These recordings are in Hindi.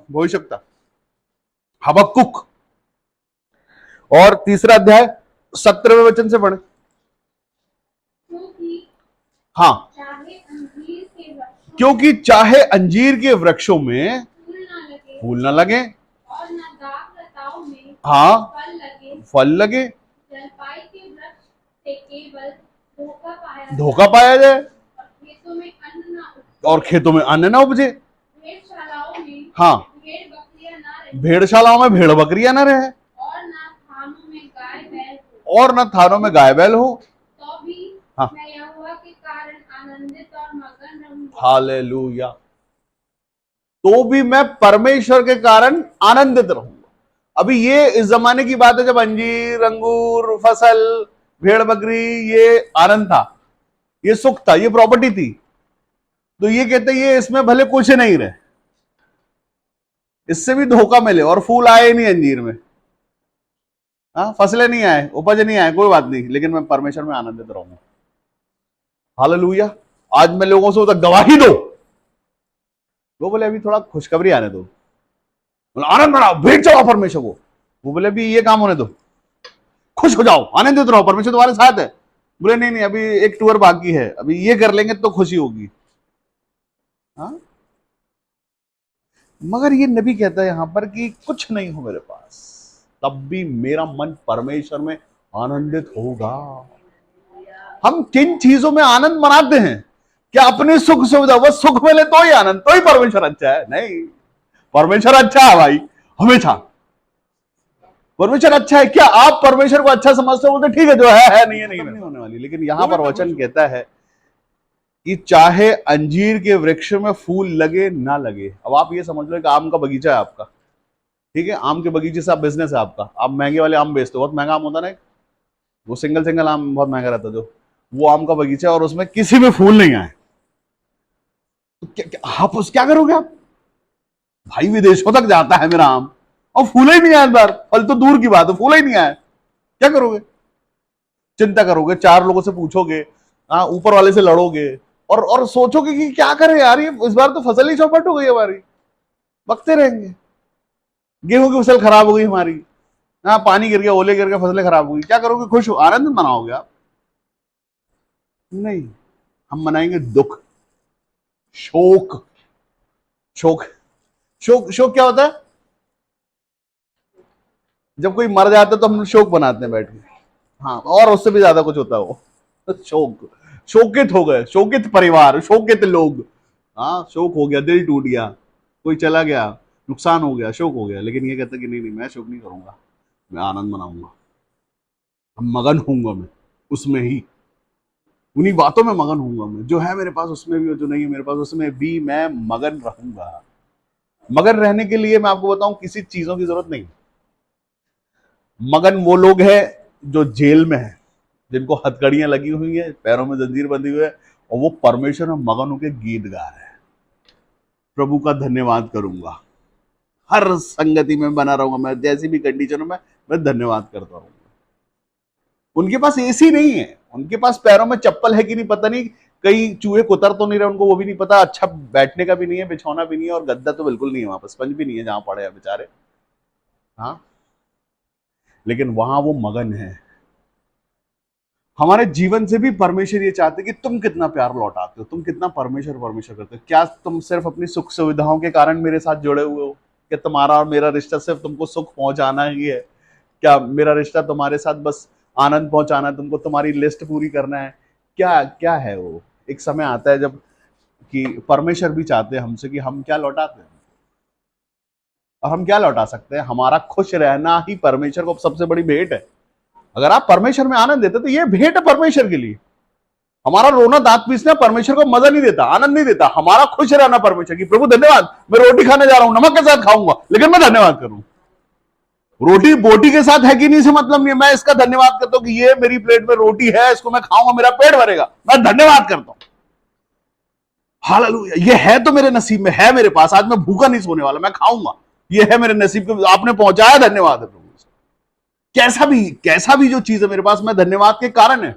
हो ही सकता। हबक्कुक और तीसरा अध्याय 17वें वचन से पढ़े। हाँ, क्योंकि चाहे अंजीर के वृक्षों में फूल न लगे और न दाख लताओं में हाँ फल लगे, जलपाई के वृक्ष से केवल धोखा पाया जाए और खेतों में अन्न न उपजे, भेड़शालाओं में हाँ भेड़ बकरियां ना रहे, भेड़शालाओं में भेड़ बकरियां न रहे, और न थानों में गाय बैल हो, तो भी हाँ मैं यहोवा के कारण आनंदित और मगन रहूंगा। हालेलुया। तो भी मैं परमेश्वर के कारण आनंदित रहूंगा। अभी ये इस जमाने की बात है जब अंजीर, अंगूर, फसल, भेड़ बकरी, ये आनंद था, ये सुख था, ये प्रॉपर्टी थी। तो ये कहते ये इसमें भले कुछ नहीं रहे, इससे भी धोखा मिले और फूल आए नहीं अंजीर में, हाँ फसलें नहीं आए, उपज नहीं आए, कोई बात नहीं, लेकिन मैं परमेश्वर में आनंदित रहूंगा। हालेलुया। आज मैं लोगों से होता गवाही दो, वो बोले अभी थोड़ा खुशखबरी आने दो, बोले आनंद मनाओ, भेंट चढ़ाओ परमेश्वर को। वो बोले अभी ये काम होने दो, खुश हो जाओ, आनंदित रहो, परमेश्वर तुम्हारे साथ है। बोले नहीं नहीं, अभी एक टूर बाकी है, अभी ये कर लेंगे तो खुशी होगी। हाँ, मगर ये नबी कहता है यहां पर कि कुछ नहीं हो मेरे पास, तब भी मेरा मन परमेश्वर में आनंदित होगा। हम किन चीजों में आनंद मनाते हैं? क्या अपनी सुख सुविधा, बस सुख मिले तो ही आनंद, तो ही परमेश्वर अच्छा है? नहीं, परमेश्वर अच्छा है भाई, हमेशा परमेश्वर अच्छा है। क्या आप परमेश्वर को अच्छा समझते हो? बोलते ठीक है, जो है नहीं है, नहीं होने वाली। लेकिन यहां पर वचन कहता है कि चाहे अंजीर के वृक्ष में फूल लगे ना लगे। अब आप ये समझ लो कि आम का बगीचा है आपका, ठीक है, आम के बगीचे से आप बिजनेस है आपका, आप महंगे वाले आम बेचते हो, बहुत महंगा आम होता ना, वो सिंगल सिंगल आम बहुत महंगा रहता, जो वो आम का बगीचा और उसमें किसी में फूल नहीं आए, तो आप उस क्या करोगे? आप भाई विदेशों तक जाता है मेरा आम और फूल ही नहीं आया अंदर, फल तो दूर की बात है, फूल ही नहीं आया, क्या करोगे? चिंता करोगे, चार लोगों से पूछोगे, हाँ ऊपर वाले से लड़ोगे और सोचोगे कि क्या करें यार, ये इस बार तो फसल ही चौपट हो गई हमारी, बकते रहेंगे, गेहूं की फसल खराब हो गई हमारी, हाँ पानी गिर गया, ओले गिर गया, फसलें खराब हो गई, क्या करोगे? खुश हो, आनंद मनाओगे आप? नहीं, हम मनाएंगे दुख, शोक। शोक, शोक, शोक क्या होता है? जब कोई मर जाता है तो हम शोक बनाते हैं बैठ के, हाँ, और उससे भी ज्यादा कुछ होता है वो शोक, शोकित हो गए, शोकित परिवार, शोकित लोग, हाँ शोक हो गया, दिल टूट गया, कोई चला गया, नुकसान हो गया, शोक हो गया। लेकिन ये कहता कि नहीं नहीं, मैं शोक नहीं करूंगा, मैं आनंद मनाऊंगा, मगन होऊंगा मैं उसमें ही, उन्हीं बातों में मगन होऊंगा मैं, जो है मेरे पास उसमें भी और जो नहीं है मेरे पास उसमें भी मैं मगन रहूंगा। मगन रहने के लिए मैं आपको बताऊं किसी चीजों की जरूरत नहीं। मगन वो लोग हैं जो जेल में है, जिनको हथकड़ियां लगी हुई है, पैरों में जंजीर बंधी हुई है, और वो परमेश्वर में मगन होकर गीत गा रहे हैं, प्रभु का धन्यवाद करूंगा, हर संगति में बना रहूंगा, मैं जैसी भी कंडीशनों में मैं धन्यवाद करता रहूंगा। उनके पास एसी नहीं है, उनके पास पैरों में चप्पल है कि नहीं पता नहीं, कई चूहे कुतर तो नहीं रहे, उनको वो भी नहीं पता, अच्छा बैठने का भी नहीं है, बिछौना भी नहीं है, और गद्दा तो बिल्कुल नहीं है वहां पर, स्पंज भी नहीं है जहां पड़े हैं बेचारे, हाँ, लेकिन वहां वो मगन है। हमारे जीवन से भी परमेश्वर ये चाहते कि तुम कितना प्यार लौटाते हो, तुम कितना परमेश्वर परमेश्वर करते हो। क्या तुम सिर्फ अपनी सुख सुविधाओं के कारण मेरे साथ जुड़े हुए हो? क्या तुम्हारा और मेरा रिश्ता सिर्फ तुमको सुख पहुंचाना ही है? क्या मेरा रिश्ता तुम्हारे साथ बस आनंद पहुंचाना है, तुमको तुम्हारी लिस्ट पूरी करना है? क्या क्या है वो? एक समय आता है जब कि परमेश्वर भी चाहते हैं हमसे कि हम क्या लौटाते हैं, और हम क्या लौटा सकते हैं? हमारा खुश रहना ही परमेश्वर को सबसे बड़ी भेंट है। अगर आप परमेश्वर में आनंद देते तो ये भेंट है परमेश्वर के लिए। हमारा रोना दांत पीसना परमेश्वर को मजा नहीं देता, आनंद नहीं देता। हमारा खुश रहना परमेश्वर की, प्रभु धन्यवाद, मैं रोटी खाने जा रहा हूं, नमक के साथ खाऊंगा, लेकिन मैं धन्यवाद करूं। रोटी बोटी के साथ है कि नहीं से मतलब नहीं है, मैं इसका धन्यवाद करता हूं कि ये मेरी प्लेट में रोटी है, इसको मैं खाऊंगा, मेरा पेट भरेगा, मैं धन्यवाद करता हूं। हालेलुया, ये है तो मेरे नसीब में है, मेरे पास, आज मैं भूखा नहीं सोने वाला, मैं खाऊंगा, ये है मेरे नसीब के, आपने पहुंचाया, धन्यवाद है प्रभु। कैसा भी जो चीज है मेरे पास, मैं धन्यवाद के कारण है।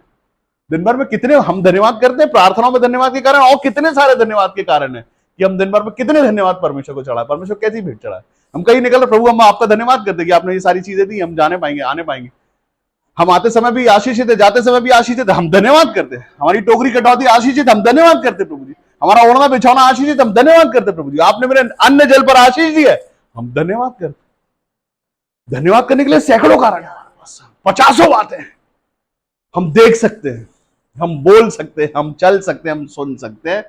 दिन भर में कितने हम धन्यवाद करते हैं, प्रार्थनाओं में धन्यवाद के कारण, और कितने सारे धन्यवाद के कारण है कि हम दिन भर में कितने धन्यवाद परमेश्वर को चढ़ाए, परमेश्वर कैसी भेंट चढ़ाए। हम कहीं निकल रहे, प्रभु हम आपका धन्यवाद करते कि आपने ये सारी चीजें दी, हम जाने पाएंगे, आने पाएंगे। हम आते समय भी आशीषित है, जाते समय भी आशीषित है, हम धन्यवाद करते हैं। हमारी टोकरी कटौती आशीषित, हम धन्यवाद करते प्रभु जी। हमारा ओढ़ना बिछौना आशीषित, हम धन्यवाद करते प्रभु जी। आपने मेरे अन्न जल पर आशीष दी है, हम धन्यवाद करते। धन्यवाद करने के लिए सैकड़ों कारण है, 50 बातें हैं। हम देख सकते हैं, हम बोल सकते हैं, हम चल सकते हैं, हम सुन सकते हैं।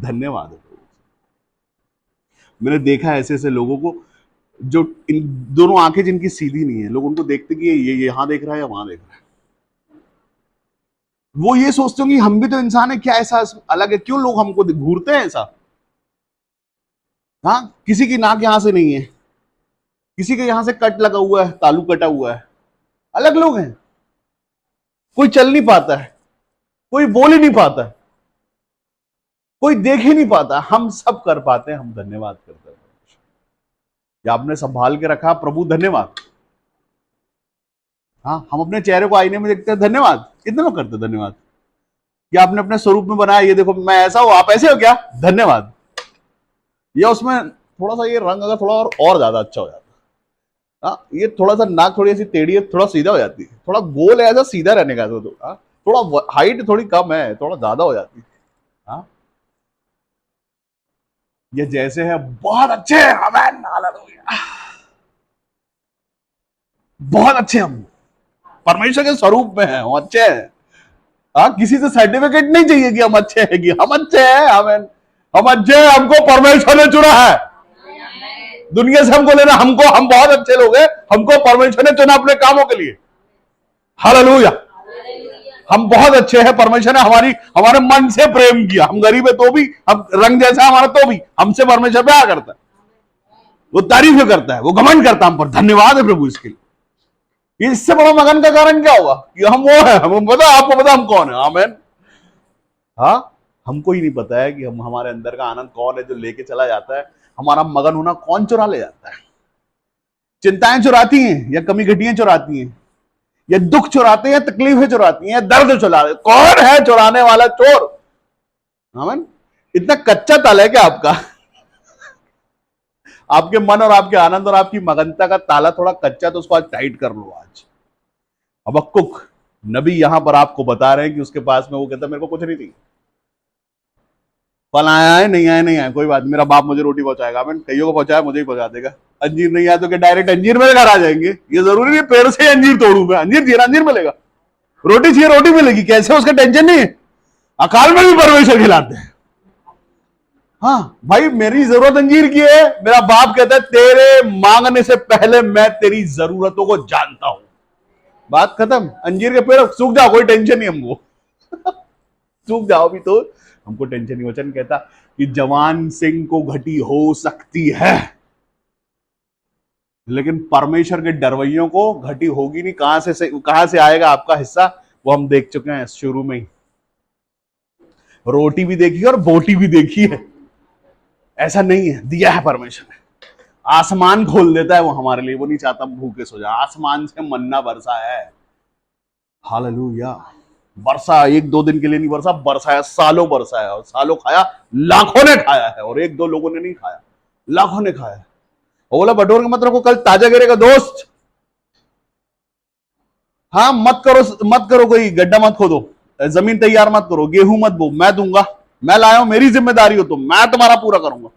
धन्यवाद है प्रभु। मैंने देखा है ऐसे ऐसे लोगों को जो इन दोनों आंखें जिनकी सीधी नहीं है, लोग उनको देखते कि ये यहां देख रहा है या वहां देख रहा है। वो ये सोचते हो कि हम भी तो इंसान है, क्या ऐसा अलग है, क्यों लोग हमको घूरते हैं ऐसा। हाँ, किसी की नाक यहां से नहीं है, किसी के यहां से कट लगा हुआ है, तालू कटा हुआ है, अलग लोग हैं। कोई चल नहीं पाता है, कोई बोल ही नहीं पाता है, कोई देख ही नहीं पाता, हम सब कर पाते हैं। हम धन्यवाद करते हैं। या आपने संभाल के रखा, प्रभु धन्यवाद। हाँ, हम अपने चेहरे को आईने में देखते हैं, धन्यवाद। कितने लोग करते हैं धन्यवाद कि आपने अपने स्वरूप में बनाया, ये देखो मैं ऐसा हूं, आप ऐसे हो क्या, धन्यवाद। या उसमें थोड़ा सा ये रंग अगर थोड़ा और ज्यादा अच्छा हो जाता, हाँ, ये थोड़ा सा नाक थोड़ी ऐसी टेढ़ी है, थोड़ा सीधा हो जाती है, थोड़ा गोल है, ऐसा सीधा रहने का, तो हाँ, थोड़ा हाइट थोड़ी कम है, थोड़ा ज्यादा हो जाती है। हाँ, ये जैसे है, बहुत अच्छे हैं, आमीन, हालेलुया, बहुत अच्छे हम परमेश्वर के स्वरूप में हैं, हम अच्छे हैं। हाँ, किसी से सर्टिफिकेट नहीं चाहिए कि हम अच्छे हैं, कि हम अच्छे हैं, आमीन, हम अच्छे हैं, हमको परमेश्वर ने चुना है। दुनिया से हमको लेना, हमको, हम बहुत अच्छे लोग हैं, हमको परमेश्वर ने चुना अपने कामों के लिए। हालेलुया, हम बहुत अच्छे हैं, परमेश्वर ने हमारे मन से प्रेम किया। हम गरीब है तो भी, हम रंग जैसा हमारा तो भी हमसे परमेश्वर प्यार करता है, वो तारीफ करता है, वो घमंड करता है हम पर। धन्यवाद है प्रभु इसके लिए। इससे बड़ा मगन का कारण क्या होगा कि हम वो है, हम पता, आपको पता हम कौन है, आमीन। हाँ, हमको ही नहीं पता है कि हम, हमारे अंदर का आनंद कौन है जो लेके चला जाता है, हमारा मगन होना कौन चुरा ले जाता है। चिंताएं चुराती हैं, या कमी घटियां चुराती हैं, या दुख चुराते हैं, तकलीफें चुराती हैं, दर्द चुराते, कौन है चुराने वाला चोर, आमीन। इतना कच्चा ताला है क्या आपका? आपके मन और आपके आनंद और आपकी मगनता का ताला थोड़ा कच्चा, तो उसको आज टाइट कर लो। आज हबक्कुक नबी यहां पर आपको बता रहे हैं कि उसके पास में, वो कहता मेरे को कुछ नहीं चाहिए, फल आया है, नहीं आया, नहीं आया, कोई बात, मेरा बाप मुझे रोटी पहुंचाएगा, मैं कईयों को पहुंचाया, मुझे ही पहुंचा देगा। अंजीर नहीं आया तो क्या डायरेक्ट अंजीर मेरे घर आ जाएंगे? ये जरूरी नहीं पेड़ से अंजीर तोड़ू मैं, अंजीर चाहिए अंजीर मिलेगा, रोटी चाहिए रोटी मिलेगी, कैसे, उसका टेंशन नहीं है। अकाल में भी परमेश्वर खिलाते हैं। हाँ भाई, मेरी जरूरत अंजीर की है, मेरा बाप कहता है तेरे मांगने से पहले मैं तेरी जरूरतों को जानता हूं। बात खत्म। अंजीर के पेड़ सूख जाओ, कोई टेंशन नहीं हमको। सूख जाओ भी तो हमको टेंशन नहीं। वचन कहता कि जवान सिंह को घटी हो सकती है, लेकिन परमेश्वर के डरवैयों को घटी होगी नहीं। कहां से आएगा आपका हिस्सा, वो हम देख चुके हैं शुरू में ही। रोटी भी देखी है और बोटी भी देखी है, ऐसा नहीं है, दिया है परमेश्वर ने। आसमान खोल देता है वो हमारे लिए, वो नहीं चाहता भूखे सो जाए। आसमान से मन्ना बरसा है, हालेलुया। बरसा एक दो दिन के लिए नहीं बरसा, बरसाया, सालों बरसा है, और सालों खाया, लाखों ने खाया है, और एक दो लोगों ने नहीं खाया, लाखों ने खाया। और बोला बटोर के मतलब को कल ताजा गिरेगा दोस्त। हाँ, मत करो कोई गड्ढा मत खोदो, जमीन तैयार मत करो, गेहूं मत बो, मैं दूंगा, मैं लाया हूं, मेरी जिम्मेदारी हो तो मैं तुम्हारा पूरा करूंगा।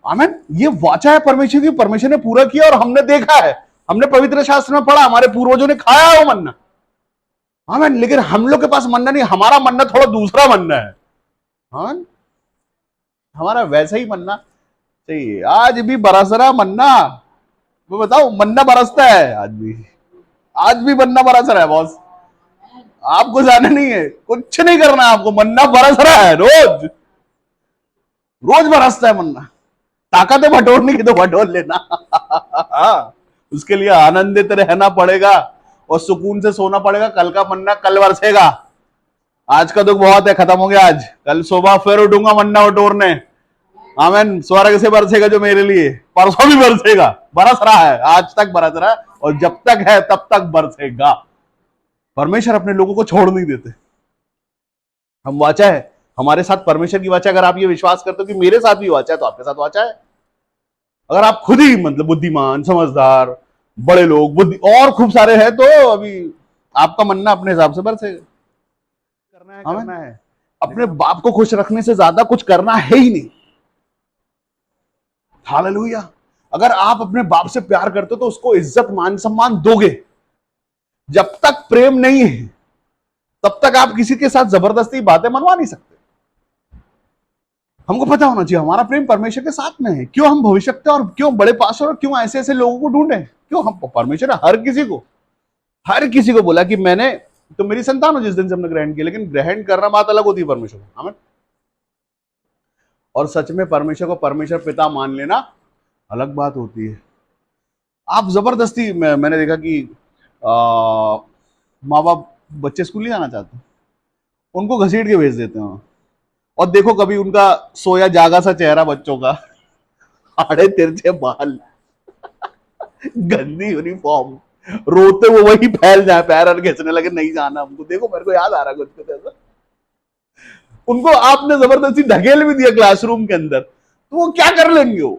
आमीन। ये वाचा है परमेश्वर की, परमेश्वर ने पूरा किया और हमने देखा है, हमने पवित्र शास्त्र में पढ़ा, हमारे पूर्वजों ने खाया है वो मन्ना, आमीन। लेकिन हम लोग के पास मन्ना नहीं, हमारा मन्ना थोड़ा दूसरा मन्ना है, आमीन। हमारा वैसा ही मन्ना चाहिए। आज भी बरस रहा मन्ना, मैं बताऊं, मन्ना बरसता है आज भी मन्ना बरस रहा है बॉस। आपको जाना नहीं है, कुछ नहीं करना है आपको, मन्ना बरस रहा है, रोज रोज बरसता है मन्ना। ताकत है बटोरने की तो बटोर लेना। उसके लिए आनंदित रहना पड़ेगा और सुकून से सोना पड़ेगा। कल का मन्ना कल बरसेगा, आज का दुख बहुत है, खत्म हो गया आज, कल सुबह फिर उठूंगा मन्ना बटोरने, आमीन। स्वर्ग से बरसेगा जो मेरे लिए, परसों भी बरसेगा, बरस रहा है, आज तक बरस रहा है, और जब तक है तब तक बरसेगा। परमेश्वर अपने लोगों को छोड़ नहीं देते। हम वाचा है, हमारे साथ परमेश्वर की वाचा, अगर आप ये विश्वास करते हो कि मेरे साथ भी वाचा है तो आपके साथ वाचा है। अगर आप खुद ही मतलब बुद्धिमान, समझदार, बड़े लोग, बुद्धि और खूब सारे हैं तो अभी आपका मन्ना अपने हिसाब से बरसे करना है। अपने बाप को खुश रखने से ज्यादा कुछ करना है ही नहीं। हालेलुया। अगर आप अपने बाप से प्यार करते हो तो उसको इज्जत मान सम्मान दोगे। जब तक प्रेम नहीं है तब तक आप किसी के साथ जबरदस्ती बातें मनवा नहीं सकते। हमको पता होना चाहिए हमारा प्रेम परमेश्वर के साथ में है। क्यों हम भविष्यवक्ता और क्यों बड़े पास्टर और क्यों ऐसे ऐसे लोगों को ढूंढे? क्यों? हम परमेश्वर हर किसी को बोला कि मैंने तो मेरी संतान हो जिस दिन से हमने ग्रहण किया, लेकिन ग्रहण करना बात अलग होती है परमेश्वर को। आमीन। और सच में परमेश्वर को परमेश्वर पिता मान लेना अलग बात होती है। आप जबरदस्ती मैंने देखा कि माँ बाप बच्चे स्कूल नहीं जाना चाहते, उनको घसीट के भेज देते हैं। और देखो कभी उनका सोया जागा सा चेहरा बच्चों का, आड़े तिरछे बाल, गंदी यूनिफॉर्म, रोते वो वही फैल जाए, पैर और घिसने लगे, नहीं जाना हमको। देखो मेरे को याद आ रहा कुछ कुछ ऐसा। उनको आपने जबरदस्ती ढकेल भी दिया क्लासरूम के अंदर, तो वो क्या कर लेंगे? वो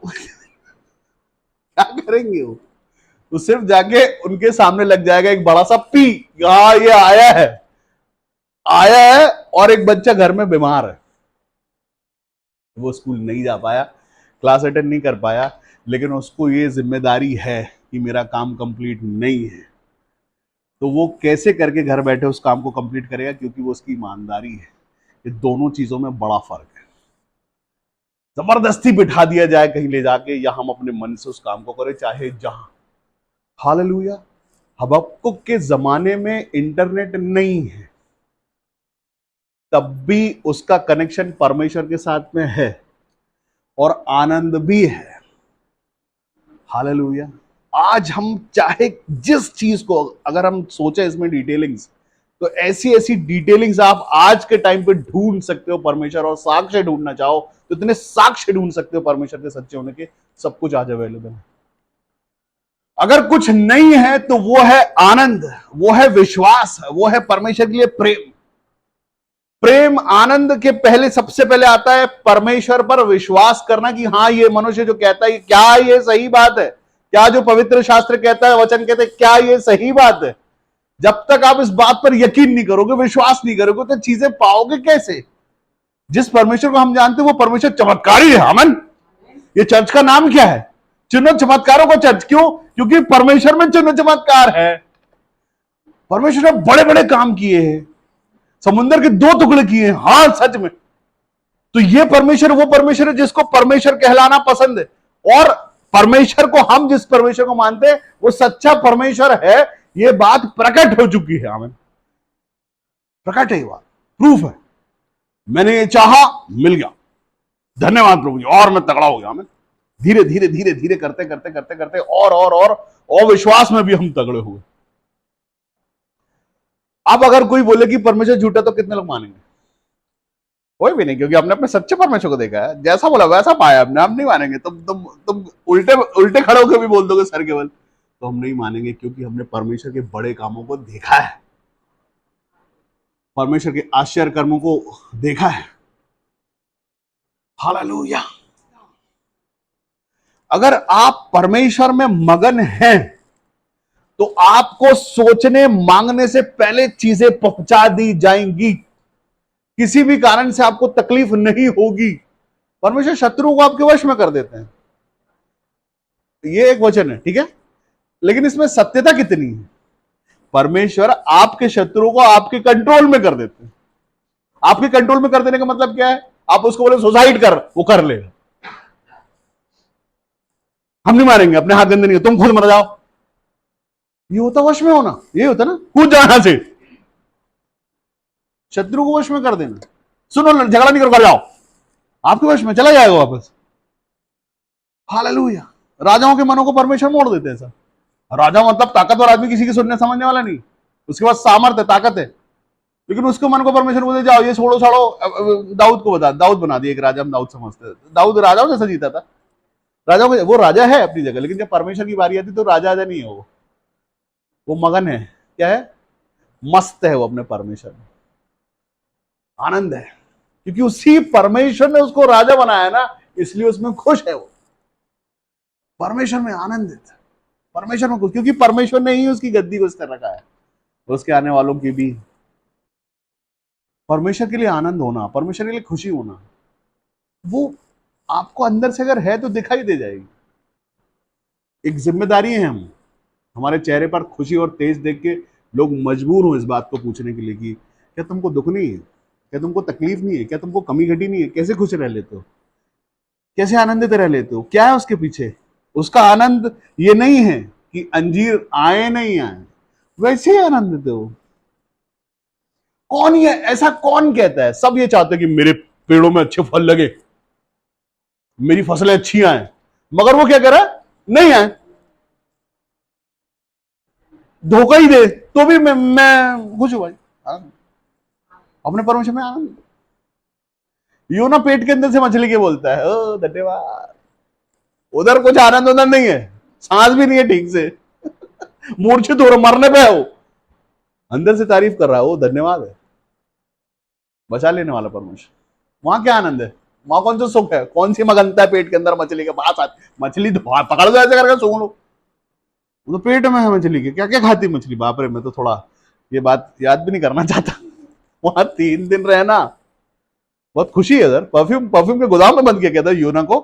क्या करेंगे? वो तो सिर्फ जाके उनके सामने लग जाएगा एक बड़ा सा पी, हाँ ये आया है और एक बच्चा घर में बीमार है। वो स्कूल नहीं जा पाया, क्लास अटेंड नहीं कर पाया, लेकिन उसको ये जिम्मेदारी है कि मेरा काम कंप्लीट नहीं है। तो वो कैसे करके घर बैठे उस काम को कंप्लीट करेगा? क्योंकि वो उसकी ईमानदारी है। ये दोनों चीजों में बड़ा फर्क है। जबरदस्ती बिठा दिया जाए कहीं ले जाके, या हम अपने मन से उस काम को करें चाहे जहां। हालेलुया। हबक्कुक के जमाने में इंटरनेट नहीं है, तब भी उसका कनेक्शन परमेश्वर के साथ में है और आनंद भी है। हालेलुया। आज हम चाहे जिस चीज को अगर हम सोचे इसमें डिटेलिंग्स, तो ऐसी ऐसी डिटेलिंग्स आप आज के टाइम पे ढूंढ सकते हो परमेश्वर, और साक्ष्य ढूंढना चाहो तो इतने साक्ष्य ढूंढ सकते हो परमेश्वर के सच्चे होने के। सब कुछ आज अवेलेबल है। अगर कुछ नहीं है तो वो है आनंद, वो है विश्वास, वो है परमेश्वर के लिए प्रेम। प्रेम आनंद के पहले सबसे पहले आता है परमेश्वर पर विश्वास करना कि हाँ ये मनुष्य जो कहता है क्या ये सही बात है, क्या जो पवित्र शास्त्र कहता है, वचन कहते हैं, क्या ये सही बात है। जब तक आप इस बात पर यकीन नहीं करोगे, विश्वास नहीं करोगे, तो चीजें पाओगे कैसे? जिस परमेश्वर को हम जानते हैं वो परमेश्वर चमत्कारी है। आमीन। ये चर्च का नाम क्या है? चिन्ह चमत्कारों का चर्च। क्यों? क्योंकि परमेश्वर में चिन्ह चमत्कार है। परमेश्वर ने बड़े बड़े काम किए हैं, समुद्र के 2 टुकड़े किए हैं। हाँ सच में। तो ये परमेश्वर वो परमेश्वर है जिसको परमेश्वर कहलाना पसंद है। और परमेश्वर को हम जिस परमेश्वर को मानते हैं वो सच्चा परमेश्वर है, ये बात प्रकट हो चुकी है। आमीन। प्रकट है, ये बात प्रूफ है। मैंने ये चाहा, मिल गया, धन्यवाद प्रभु जी, और मैं तगड़ा हो गया। आमीन। धीरे धीरे धीरे धीरे करते करते करते करते और विश्वास में भी हम तगड़े हुए। अब अगर कोई बोले कि परमेश्वर झूठा, तो कितने लोग मानेंगे? कोई भी नहीं, क्योंकि हमने अपने सच्चे परमेश्वर को देखा है। जैसा बोला वैसा पाया हमने। हम नहीं मानेंगे। तुम उल्टे उल्टे खड़े होकर भी बोल दोगे सर केवल, तो हम नहीं मानेंगे, क्योंकि हमने परमेश्वर के बड़े कामों को देखा है, परमेश्वर के आश्चर्य कर्मों को देखा है। हालेलुया। अगर आप परमेश्वर में मगन हैं तो आपको सोचने मांगने से पहले चीजें पहुंचा दी जाएंगी। किसी भी कारण से आपको तकलीफ नहीं होगी। परमेश्वर शत्रुओं को आपके वश में कर देते हैं। ये एक वचन है, ठीक है, लेकिन इसमें सत्यता कितनी है? परमेश्वर आपके शत्रुओं को आपके कंट्रोल में कर देते हैं। आपके कंट्रोल में कर देने का मतलब क्या है? आप उसको बोले सुसाइड कर, वो कर लेगा। हम नहीं मारेंगे, अपने हाथ गंदे नहीं, तुम खुद मर जाओ। ये होता वश में होना, ये होता ना कूद जाना से। शत्रु को वश में कर देना, सुनो झगड़ा नहीं कर जाओ, आपके वश में चला जाएगा वापस। हालेलुया। राजाओं के मनों को परमेश्वर मोड़ देते हैं सर। राजा मतलब ताकतवर आदमी, किसी की सुनने समझने वाला नहीं, उसके पास सामर्थ्य है, ताकत है, लेकिन उसके मन को परमेश्वर बोलते जाओ ये छोड़ो छाड़ो। दाऊद को बता, दाऊद बना दिया एक राजा, हम दाऊद समझते थे। दाऊद राजाओं जैसा जीता था। राजाओं को, वो राजा है अपनी जगह, लेकिन जब परमेश्वर की बारी आती तो राजा नहीं है वो मगन है। क्या है? मस्त है वो अपने परमेश्वर में, आनंद है। क्योंकि उसी परमेश्वर ने उसको राजा बनाया ना, इसलिए उसमें खुश है वो, परमेश्वर में आनंदित, परमेश्वर में खुश, क्योंकि परमेश्वर ने ही उसकी गद्दी को इस तरह रखा है, उसके आने वालों की भी। परमेश्वर के लिए आनंद होना, परमेश्वर के लिए खुशी होना, वो आपको अंदर से अगर है तो दिखाई दे जाएगी। एक जिम्मेदारी है, हम हमारे चेहरे पर खुशी और तेज देख के लोग मजबूर हो इस बात को पूछने के लिए कि क्या तुमको दुख नहीं है, क्या तुमको तकलीफ नहीं है, क्या तुमको कमी घटी नहीं है, कैसे खुश रह लेते हो, कैसे आनंदित रह लेते हो, क्या है उसके पीछे। उसका आनंद ये नहीं है कि अंजीर आए नहीं आए, वैसे ही आनंदित हो। कौन ये ऐसा कौन कहता है, सब ये चाहते हैं कि मेरे पेड़ों में अच्छे फल लगे, मेरी फसलें अच्छी आए, मगर वो क्या कर रहा है, नहीं आए, धोखा ही दे तो भी मैं खुश हूं भाई, अपने परमेश्वर में आनंद। यो ना पेट के अंदर से मछली के बोलता है, ओ धन्यवाद, उधर कुछ आनंद उधर नहीं है, सांस भी नहीं है ठीक से, मूर्छित हो रहा, मरने पे है वो, अंदर से तारीफ कर रहा है, वो धन्यवाद है, बचा लेने वाला परमेश्वर। वहां क्या आनंद है, वहां कौन सा सुख है, कौन सी मगनता है पेट के अंदर मछली के पास आती, मछली तो पकड़ दो ऐसे करके सूंघ लो, वो तो पेट में है मछली के, क्या क्या खाती मछली, बाप रे, मैं तो थोड़ा ये बात याद भी नहीं करना चाहता। वहां 3 दिन रहना, बहुत खुशी है सर, परफ्यूम परफ्यूम के गोदाम में बंद किया गया था यूना को,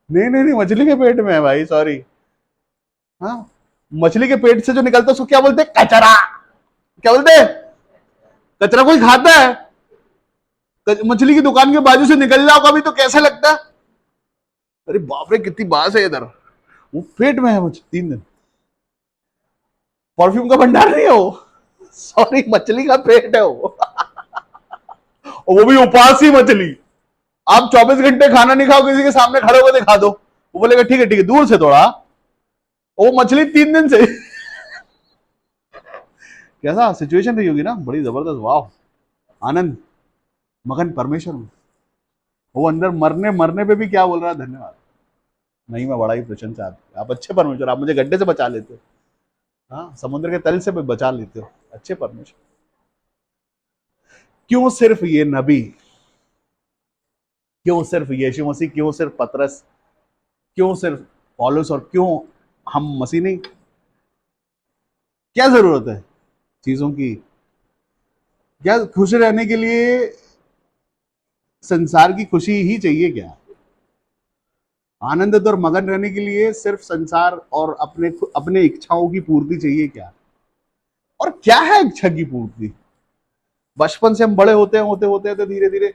नहीं नहीं नहीं, मछली के पेट में है भाई, सॉरी। हाँ, मछली के पेट से जो निकलता है उसको क्या बोलते हैं, कचरा, क्या बोलते हैं, कचरा कोई खाता है, मछली की दुकान के बाजू से निकल जाओ कभी तो कैसा लगता है, अरे बाप रे कितनी बात है इधर, वो पेट में है मछली 3 दिन, परफ्यूम का भंडार नहीं है वो, सॉरी, मछली का पेट है वो। और वो भी उपासी मछली, आप 24 घंटे खाना नहीं खाओ, किसी के सामने खड़े होकर दिखा दो, वो बोलेगा ठीक है दूर से थोड़ा, वो मछली 3 दिन से। कैसा सिचुएशन रही होगी ना, बड़ी जबरदस्त, वाह, आनंद मगन परमेश्वर में, वो अंदर मरने मरने पे भी क्या बोल रहा है, धन्यवाद, नहीं मैं बड़ा ही प्रशंसा आपकी, आप अच्छे परमेश्वर, आप मुझे गड्ढे से बचा लेते हो, हाँ, समुद्र के तल से भी बचा लेते हो, अच्छे परमेश्वर। क्यों सिर्फ ये नबी, क्यों सिर्फ यीशु मसीह, क्यों सिर्फ पतरस, क्यों सिर्फ पौलुस, और क्यों हम मसीह नहीं, क्या जरूरत है चीजों की, क्या खुश रहने के लिए संसार की खुशी ही चाहिए क्या, आनंदित और मगन रहने के लिए सिर्फ संसार और अपने अपने इच्छाओं की पूर्ति चाहिए क्या, और क्या है इच्छा की पूर्ति, बचपन से हम बड़े होते होते तो धीरे धीरे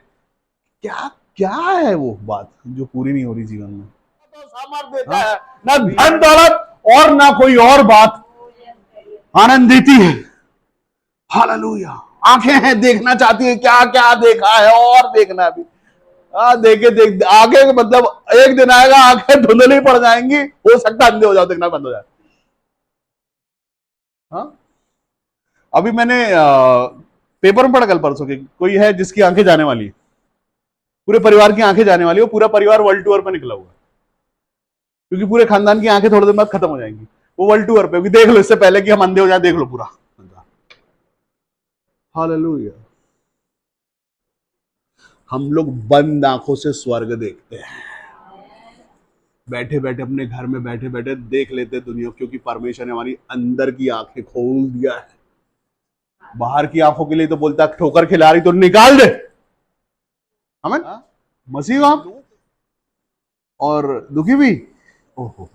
क्या क्या है वो बात जो पूरी नहीं हो रही जीवन में, तो सामर्थ्य देता है, ना धन दौलत और ना कोई और बात आनंद देती है, हालेलुया। आंखें हैं, देखना चाहती है, क्या क्या देखा है और देखना भी, देखे देख आगे, मतलब एक दिन आएगा आंखें धुंधली पड़ जाएंगी, हो सकता है अंधे हो जाओ, देखना बंद हो जाए। हाँ, अभी मैंने पेपर में पढ़ा कल परसों के, कोई है जिसकी आंखें जाने वाली, पूरे परिवार की आंखें जाने वाली, वो पूरा परिवार वर्ल्ड टूर पे निकला हुआ, क्योंकि पूरे खानदान की आंखें थोड़े दिन बाद खत्म हो जाएंगी, वो वर्ल्ड टूर पे, देख लो इससे पहले कि हम अंधे हो जाए, देख लो पूरा, हालेलुया। हम लोग बंद आंखों से स्वर्ग देखते हैं, बैठे बैठे अपने घर में बैठे बैठे देख लेते दुनिया, क्योंकि परमेश्वर ने हमारी अंदर की आंखें खोल दिया है, बाहर की आंखों के लिए तो बोलता है ठोकर खिला रही तो निकाल दे, हमें मसीह आप और दुखी भी, ओहो,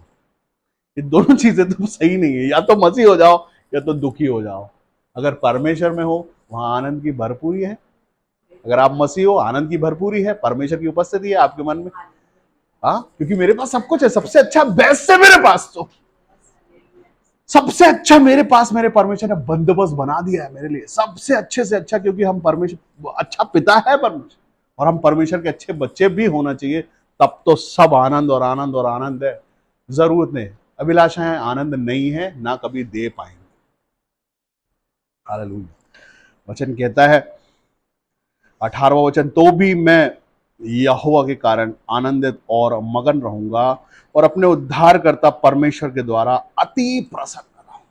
ये दोनों चीजें तो सही नहीं है, या तो मसीह हो जाओ या तो दुखी हो जाओ, अगर परमेश्वर में हो वहां आनंद की भरपूरी है, अगर आप मसीह हो आनंद की भरपूरी है, परमेश्वर की उपस्थिति है आपके मन में, हाँ, क्योंकि मेरे पास सब कुछ है, सबसे अच्छा बेस्ट है मेरे पास, तो सबसे अच्छा मेरे पास मेरे परमेश्वर ने बंदोबस्त बना दिया है मेरे लिए, सबसे अच्छे से अच्छा, क्योंकि हम परमेश्वर अच्छा पिता है परमेश्वर, और हम परमेश्वर के अच्छे बच्चे भी होना चाहिए, तब तो सब आनंद और आनंद और आनंद है, जरूरत नहीं, अभिलाषाएं आनंद नहीं है, ना कभी दे पाएंगे, हालेलुया। वचन कहता है 18वां वचन, तो भी मैं यहोवा के कारण आनंदित और मगन रहूंगा और अपने उद्धारकर्ता परमेश्वर के द्वारा अति प्रसन्न रहूंगा।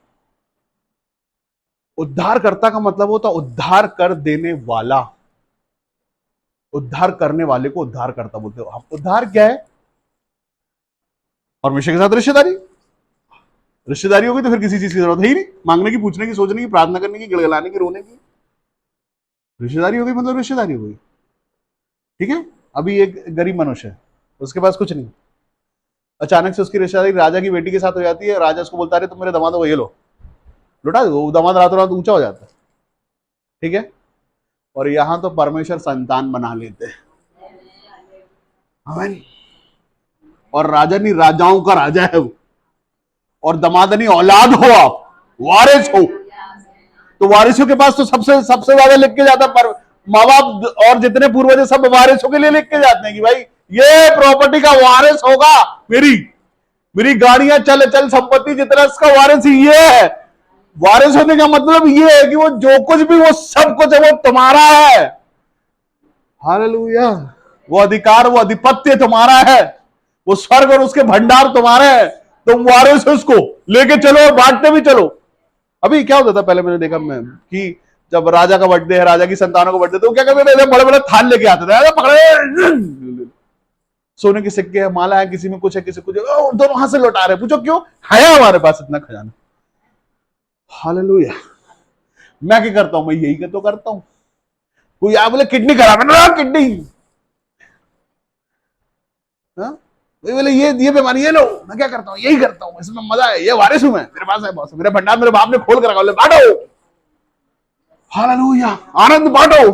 उद्धारकर्ता का मतलब होता उद्धार कर देने वाला, उद्धार करने वाले को उद्धार करता बोलते हो। उद्धार क्या है? परमेश्वर के साथ रिश्तेदारी। रिश्तेदारी होगी तो फिर किसी चीज की जरूरत है ही नहीं, मांगने की, पूछने की, सोचने की, प्रार्थना करने की, गिड़गिड़ाने की, रोने की। रिश्तेदारी होगी मतलब रिश्तेदारी होगी। ठीक है। अभी एक गरीब मनुष्य है, उसके पास कुछ नहीं, अचानक से उसकी रिश्तेदारी राजा की बेटी के साथ हो जाती है। राजा उसको बोलता है तुम मेरे दामाद हो, ये लो, लुटा दो। वो दामाद रातों रात ऊंचा हो जाता है। ठीक है। और यहां तो परमेश्वर संतान बना लेते हैं। आमीन। और राजा नहीं, राजाओं का राजा है वो। और दामाद नहीं, औलाद हो आप, वारिस हो। तो वारिसों के पास तो सबसे सबसे ज्यादा लिख के जाता पर माँ बाप और जितने पूर्वज सब वारिसों के लिए लिख के जाते हैं कि भाई ये प्रॉपर्टी का वारिस होगा, मेरी मेरी गाड़ियां, चल चल संपत्ति जितना इसका वारिस ही ये है। वारिस होने का मतलब ये है कि वो जो कुछ भी, वो सब कुछ है, वो तुम्हारा है। हालेलुया। वो अधिकार, वो अधिपत्य तुम्हारा है। वो स्वर्ग और उसके भंडार तुम्हारे हैं। तुम वारिस हो, उसको लेके चलो और बांटते भी चलो। अभी क्या होता था पहले, मैंने देखा मैं कि जब राजा का बर्थडे है, राजा की संतानों का बर्थडे, तो क्या करते थे, बड़े बड़े थाल लेके आते थे, पकड़े, सोने के सिक्के है, माला है, किसी में कुछ है, किसी कुछ है, दोनों हाथ से लौटा रहे। पूछो क्यों? है हमारे पास इतना खजाना। हालेलुया। मैं क्या करता हूं? मैं यही तो करता हूं। कोई आ बोले किडनी खराब है ना, किडनी, हाँ? बोले ये बीमारी, ये लो। मैं क्या करता हूँ? यही करता हूँ, इसमें मजा है, ये वारिस हूं मैं, मेरे पास है बहुत, मेरे भंडार मेरे बाप ने खोल कर रखा, बोले बांटो। हालेलुया। आनंद बांटो,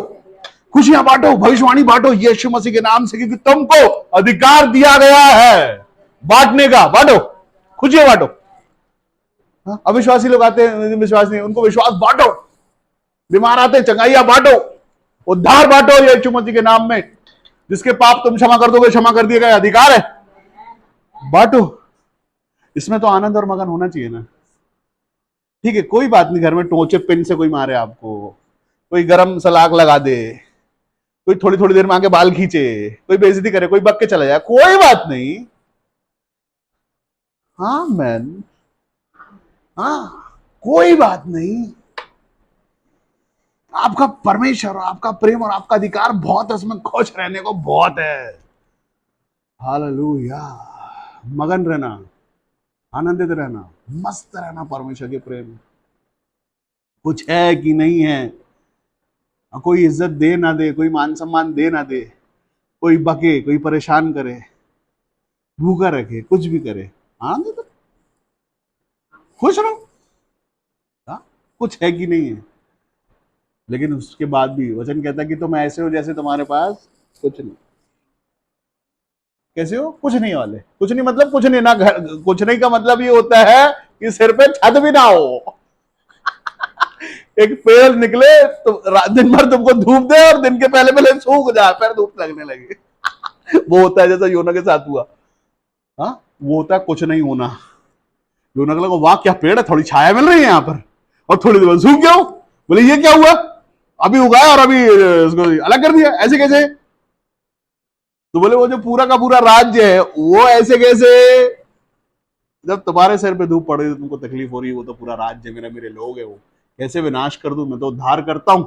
खुशियां बांटो, भविष्यवाणी बांटो यीशु मसीह के नाम से, क्योंकि तुमको अधिकार दिया गया है बांटने का। बांटो, खुशियां बांटो। अविश्वासी लोग आते हैं, विश्वास नहीं, उनको विश्वास बांटो। बीमार आते हैं, चंगाइयां बांटो, उद्धार बांटो यीशु मसीह के नाम में। जिसके पाप तुम क्षमा कर दोगे, क्षमा कर दिए गए, अधिकार है, बांटो। इसमें तो आनंद और मगन होना चाहिए ना। ठीक है, कोई बात नहीं, घर में टोचे पिन से कोई मारे आपको, कोई गरम सलाख लगा दे, कोई थोड़ी थोड़ी देर में आके बाल खींचे, कोई बेइज्जती करे, कोई बक के चला जाए, कोई बात नहीं। हाँ मैन, हाँ, कोई बात नहीं। आपका परमेश्वर, आपका प्रेम और आपका अधिकार बहुत है, उसमें खुश रहने को बहुत है। हालेलुया। मगन रहना, आनंदित रहना, मस्त रहना परमेश्वर के प्रेम में। कुछ है कि नहीं है, कोई इज्जत दे ना दे, कोई मान सम्मान दे ना दे, कोई बके, कोई परेशान करे, भूखा रखे, कुछ भी करे, आनंदित, खुश रहो। हाँ? कुछ है कि नहीं है। लेकिन उसके बाद भी वचन कहता है कि तुम ऐसे हो जैसे तुम्हारे पास कुछ नहीं। कैसे हो? कुछ नहीं वाले। कुछ नहीं मतलब कुछ नहीं ना, घर, कुछ नहीं का मतलब ये होता है कि सिर पे छत भी ना हो। एक पेड़ निकले तो दिन भर तुमको धूप दे और दिन के पहले पहले सूख जाए, फिर धूप लगने लगे। वो होता है जैसा योना के साथ हुआ। हाँ, वो होता है कुछ नहीं होना। योना को लगा वाह क्या पेड़ है, थोड़ी छाया मिल रही है यहाँ पर, और थोड़ी देर सूख गया। बोले ये क्या हुआ, अभी उगाया और अभी उसको अलग कर दिया, ऐसे कैसे? तो बोले वो जो पूरा का पूरा राज्य है वो ऐसे कैसे? जब तुम्हारे सिर पे धूप पड़ रही है, तुमको तकलीफ हो रही है, वो तो पूरा राज्य मेरा, मेरे लोग है, वो कैसे विनाश कर दूं? मैं तो उद्धार करता हूं।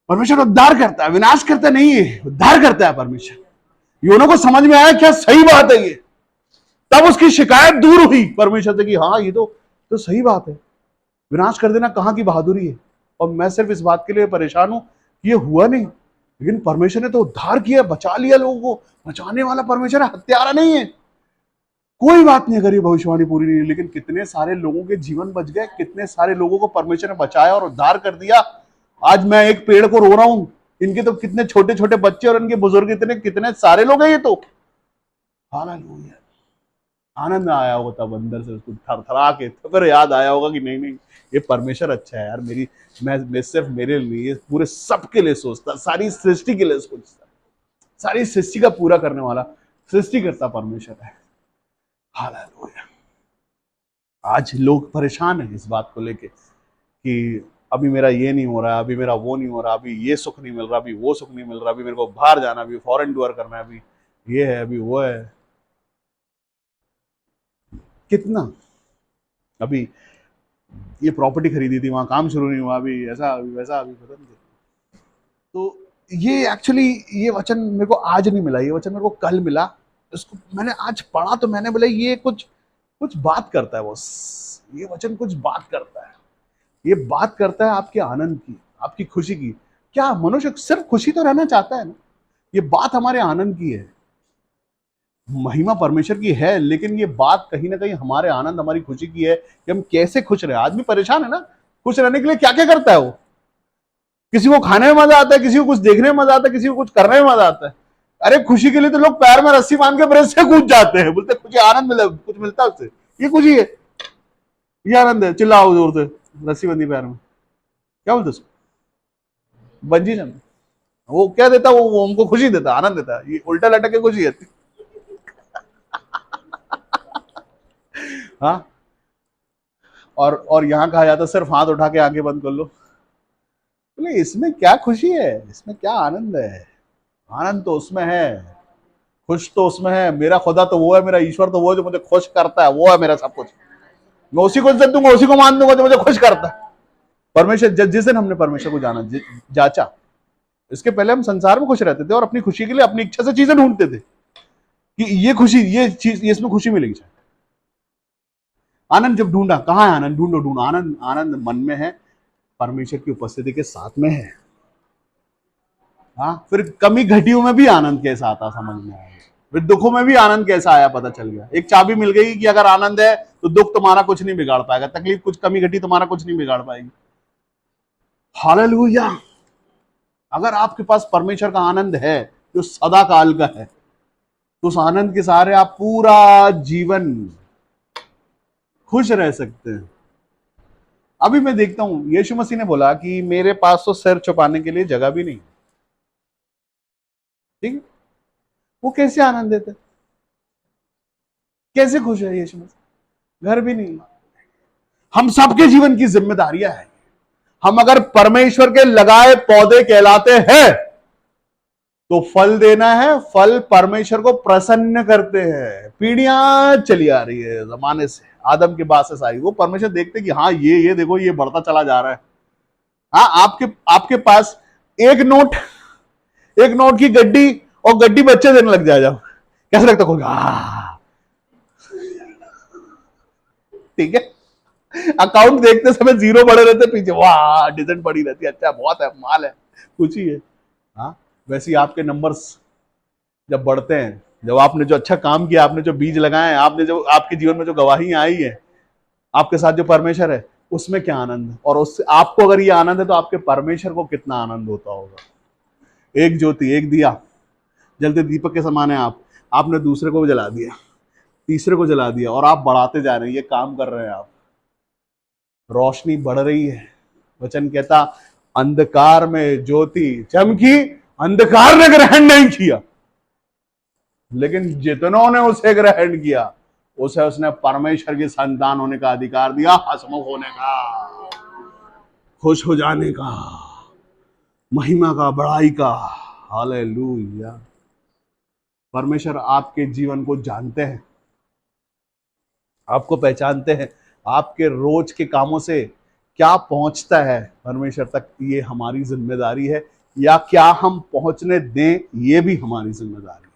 परमेश्वर उद्धार करता है, विनाश करता नहीं है, उद्धार करता है परमेश्वर। योना को समझ में आया क्या सही बात है ये, तब उसकी शिकायत दूर हुई परमेश्वर से कि हाँ ये तो सही बात है, विनाश कर देना कहाँ की बहादुरी है। और मैं सिर्फ इस बात के लिए परेशान हूं कि ये हुआ नहीं, लेकिन परमेश्वर ने तो उद्धार किया, बचा लिया लोगों को। बचाने वाला परमेश्वर है, हत्यारा नहीं है। कोई बात नहीं अगर ये भविष्यवाणी पूरी नहीं है, लेकिन कितने सारे लोगों के जीवन बच गए, कितने सारे लोगों को परमेश्वर ने बचाया और उद्धार कर दिया। आज मैं एक पेड़ को रो रहा हूं, इनके तो कितने छोटे छोटे बच्चे और इनके बुजुर्ग, इतने कितने सारे लोग हैं ये तो। हालेलुया। आनंद आया होगा तब अंदर से, उसको थरथरा के तो फिर याद आया होगा कि नहीं नहीं, ये परमेश्वर अच्छा है यार। मैं सिर्फ मेरे लिए, पूरे सबके लिए सोचता, सारी सृष्टि के लिए सोचता, सारी सृष्टि का पूरा करने वाला सृष्टि करता परमेश्वर है। हालेलुया। आज लोग परेशान हैं इस बात को लेके कि अभी मेरा ये नहीं हो रहा, अभी मेरा वो नहीं हो रहा, अभी ये सुख नहीं मिल रहा, अभी वो सुख नहीं मिल रहा, अभी मेरे को बाहर जाना, अभी फॉरेन टूर करना है, अभी ये है, अभी वो है। कितना, अभी ये प्रॉपर्टी खरीदी थी, वहां काम शुरू नहीं हुआ, अभी ऐसा, अभी वैसा, अभी पता नहीं। तो ये एक्चुअली ये वचन मेरे को आज नहीं मिला, ये वचन मेरे को कल मिला। इसको मैंने आज पढ़ा तो मैंने बोला ये कुछ कुछ बात करता है बॉस, ये वचन कुछ बात करता है। ये बात करता है आपके आनंद की, आपकी खुशी की। क्या मनुष्य सिर्फ खुशी तो रहना चाहता है ना? ये बात हमारे आनंद की है, महिमा परमेश्वर की है, लेकिन ये बात कहीं ना कहीं हमारे आनंद, हमारी खुशी की है कि हम कैसे खुश रहे। आदमी परेशान है ना, खुश रहने के लिए क्या क्या करता है वो। किसी को खाने में मजा आता है, किसी को कुछ देखने में मजा आता है, किसी को कुछ करने में मजा आता है। अरे खुशी के लिए तो लोग पैर में रस्सी बांध के ब्रज से कूद जाते हैं, बोलते खुशी आनंद मिले, कुछ मिलता है उससे, ये खुशी है, ये आनंद है। चिल्लाओ जोर से, रस्सी बंधी पैर में, क्या बोलते उसको, बंजी जंपिंग। वो क्या देता, वो हमको खुशी देता, आनंद देता। ये उल्टा लटक के खुशी है। हाँ, और यहां कहा जाता सिर्फ हाथ उठा के आंखें बंद कर लो। बोले इसमें क्या खुशी है, इसमें क्या आनंद है? आनंद तो उसमें है, खुश तो उसमें है। मेरा खुदा तो वो है, मेरा ईश्वर तो वो है जो मुझे खुश करता है, वो है मेरा सब कुछ। मैं उसी को इज्जत दूंगा, उसी को मान दूंगा जो मुझे खुश करता है। परमेश्वर, जिस दिन हमने परमेश्वर को जाना, जांचा, इसके पहले हम संसार में खुश रहते थे और अपनी खुशी के लिए अपनी इच्छा से चीजें ढूंढते थे कि ये खुशी, ये चीज, ये इसमें खुशी मिलेगी। आनंद जब ढूंढा, कहाँ है आनंद? ढूंढो ढूंढो, आनंद, आनंद मन में है, परमेश्वर की उपस्थिति के साथ में है। हाँ, फिर कमी घटियों में भी आनंद कैसा आता समझ में आया, फिर दुखों में भी आनंद कैसा आया पता चल गया। एक चाबी मिल गई कि अगर आनंद है तो दुख तुम्हारा कुछ नहीं बिगाड़ पाएगा, तकलीफ, कुछ कमी घटी तुम्हारा कुछ नहीं बिगाड़ पाएगी। हालेलुया। अगर आपके पास परमेश्वर का आनंद है जो सदा काल का है, तो उस आनंद के सहारे आप पूरा जीवन खुश रह सकते हैं। अभी मैं देखता हूं, यीशु मसीह ने बोला कि मेरे पास तो सिर छुपाने के लिए जगह भी नहीं, ठीक है? वो कैसे आनंद देते, कैसे खुश है यीशु मसीह? घर भी नहीं। हम सबके जीवन की जिम्मेदारियां हैं। हम अगर परमेश्वर के लगाए पौधे कहलाते हैं तो फल देना है। फल परमेश्वर को प्रसन्न करते हैं। पीढ़ियां चली आ रही है जमाने से, आदम के बाद से सारी, वो परमेश्वर देखते कि हाँ ये देखो ये बढ़ता चला जा रहा है। हाँ, आपके पास एक नोट की गड्डी और गड्डी बच्चे देने लग जाए, जब कैसे लगता खोल, ठीक है। अकाउंट देखते समय जीरो बड़े रहते पीछे, वाह डिजेंट पड़ी रहती है, अच्छा बहुत है, माल है, कुछ ही है। हाँ, वैसे ही आपके नंबर्स जब बढ़ते हैं, जब आपने जो अच्छा काम किया, आपने जो बीज लगाए, आपने जो आपके जीवन में जो गवाही आई है, आपके साथ जो परमेश्वर है, उसमें क्या आनंद है। और उससे आपको अगर ये आनंद है तो आपके परमेश्वर को कितना आनंद होता होगा। एक ज्योति, एक दिया जलते दीपक के समान है आप। आपने दूसरे को भी जला दिया, तीसरे को जला दिया, और आप बढ़ाते जा रहे हैं, ये काम कर रहे हैं आप, रोशनी बढ़ रही है। वचन कहता अंधकार में ज्योति चमकी, अंधकार ने ग्रहण नहीं किया, लेकिन जितनों ने उसे ग्रहण किया, उसे उसने परमेश्वर की संतान होने का अधिकार दिया, हसमुख होने का, खुश हो जाने का, महिमा का, बड़ाई का। हालेलुया। परमेश्वर आपके जीवन को जानते हैं, आपको पहचानते हैं। आपके रोज के कामों से क्या पहुंचता है परमेश्वर तक, ये हमारी जिम्मेदारी है, या क्या हम पहुंचने दें, ये भी हमारी जिम्मेदारी है।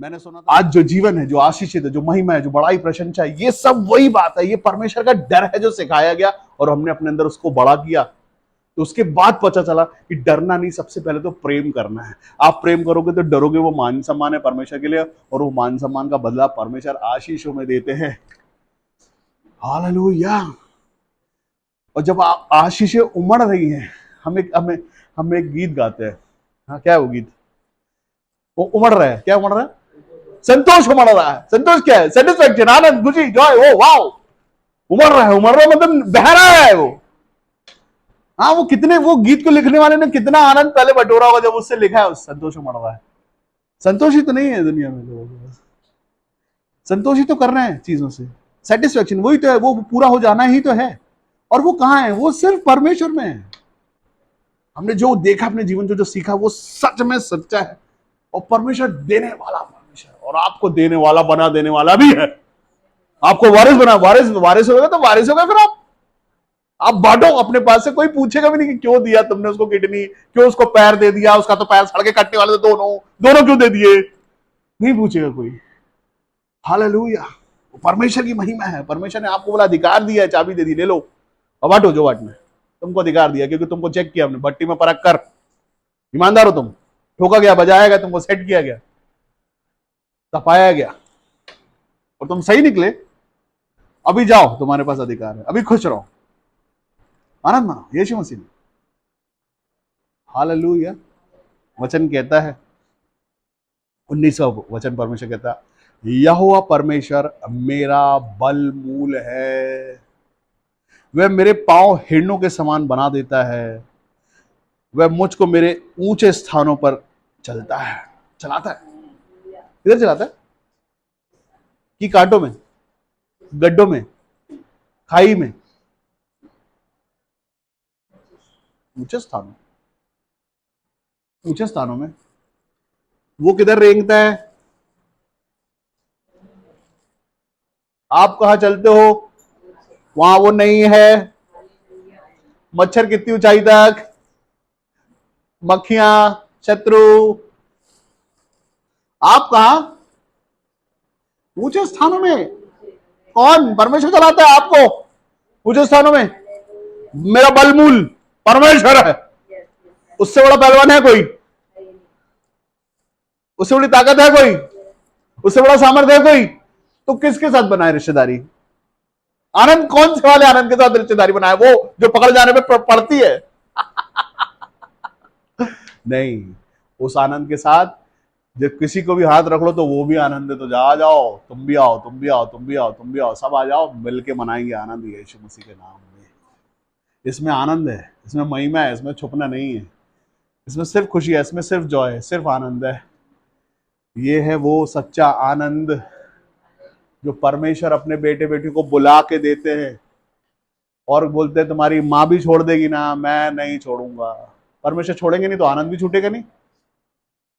मैंने सुना था आज जो जीवन है, जो आशीषित है, जो महिमा है, जो बड़ाई, प्रशंसा है, ये सब वही बात है। ये परमेश्वर का डर है जो सिखाया गया और हमने अपने अंदर उसको बड़ा किया। तो उसके बाद पता चला कि डरना नहीं, सबसे पहले तो प्रेम करना है। आप प्रेम करोगे तो डरोगे, वो मान सम्मान है परमेश्वर के लिए, और वो मान सम्मान का बदला परमेश्वर आशीषों में देते हैं। हालेलुया। और जब आशीषें उमड़ रही हैं, हम एक गीत गाते हैं। हाँ, क्या है वो गीत? वो उमड़ रहा है, क्या उमड़ रहा है? संतोष उमड़ रहा है। संतोष क्या है? सेटिस्फैक्शन, आनंद, खुशी, जॉय। ओ वाओ, उमड़ रहा है। उमड़ रहा है मतलब बह रहा है वो। हाँ, वो कितने, वो गीत को लिखने वाले ने कितना आनंद पहले बटोरा होगा जब उससे लिखा है उस संतोष उमड़ रहा है। संतोष ही तो नहीं है दुनिया में लोगों के पास। संतोष ही तो कर रहे हैं चीजों से, सेटिस्फैक्शन वही तो है, वो पूरा हो जाना ही तो है। और वो कहाँ है? वो सिर्फ परमेश्वर में है। हमने जो देखा अपने जीवन, जो सीखा, वो सच में सच्चा है। और परमेश्वर देने वाला परमेश्वर, और आपको देने वाला, बना देने वाला भी है। आपको वारिस बना, वारिस होगा तो वारिस होगा फिर आप बांटो अपने पास से, कोई पूछेगा भी नहीं कि क्यों दिया तुमने उसको किडनी, क्यों उसको पैर दे दिया, उसका तो पैर सड़ के कटने वाले थे, दोनों दोनों क्यों दे दिए, नहीं पूछेगा कोई। हालेलुया, परमेश्वर की महिमा है। परमेश्वर ने आपको बोला अधिकार दिया है, चाबी दे दी, ले लो और बांटो जो बांटना है। तुमको अधिकार दिया क्योंकि तुमको चेक किया हमने, भट्टी में परख कर, ईमानदार हो तुम, ठोका गया, बजाया गया, तुमको सेट किया गया, तपाया गया और तुम सही निकले। अभी जाओ, तुम्हारे पास अधिकार है, अभी खुश रहो, आनंद मानो यीशु मसीह ने। हालेलुया। वचन कहता है 19वां वचन, परमेश्वर कहता है यहोवा परमेश्वर मेरा बल मूल है, वह मेरे पांव हिरणों के समान बना देता है, वह मुझको मेरे ऊंचे स्थानों पर चलता है, चलाता है। किधर चलाता है? कि कांटों में, गड्ढों में, खाई में, ऊंचे स्थानों, ऊंचे स्थानों में। वो किधर रेंगता है? आप कहां चलते हो वहां वो नहीं है। मच्छर कितनी ऊंचाई तक, मक्खियां, शत्रु, आप कहां? ऊंचे स्थानों में। कौन? परमेश्वर चलाता है आपको ऊंचे स्थानों में। मेरा बलमूल परमेश्वर है, उससे बड़ा पहलवान है कोई? उससे बड़ी ताकत है कोई? उससे बड़ा सामर्थ्य है कोई? तो किसके साथ बनाए रिश्तेदारी? आनंद कौन से वाले आनंद के साथ रिश्तेदारी बनाए? वो जो पकड़ जाने पे पड़ती है? नहीं, उस आनंद के साथ जब किसी को भी हाथ रख लो तो वो भी आनंद है। तो जाओ, तुम भी आओ, तुम भी आओ, तुम भी आओ, तुम भी आओ, सब आ जाओ, मिलके मनाएंगे आनंद यीशु मसीह के नाम में। इसमें आनंद है, इसमें महिमा है, इसमें छुपना नहीं है, इसमें सिर्फ खुशी है, इसमें सिर्फ जॉय है, सिर्फ आनंद है। ये है वो सच्चा आनंद जो परमेश्वर अपने बेटे बेटी को बुला के देते हैं और बोलते हैं तुम्हारी माँ भी छोड़ देगी ना, मैं नहीं छोड़ूंगा। परमेश्वर छोड़ेंगे नहीं तो आनंद भी छूटेगा नहीं।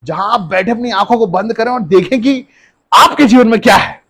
जहां आप बैठे अपनी आंखों को बंद करें और देखें कि आपके जीवन में क्या है,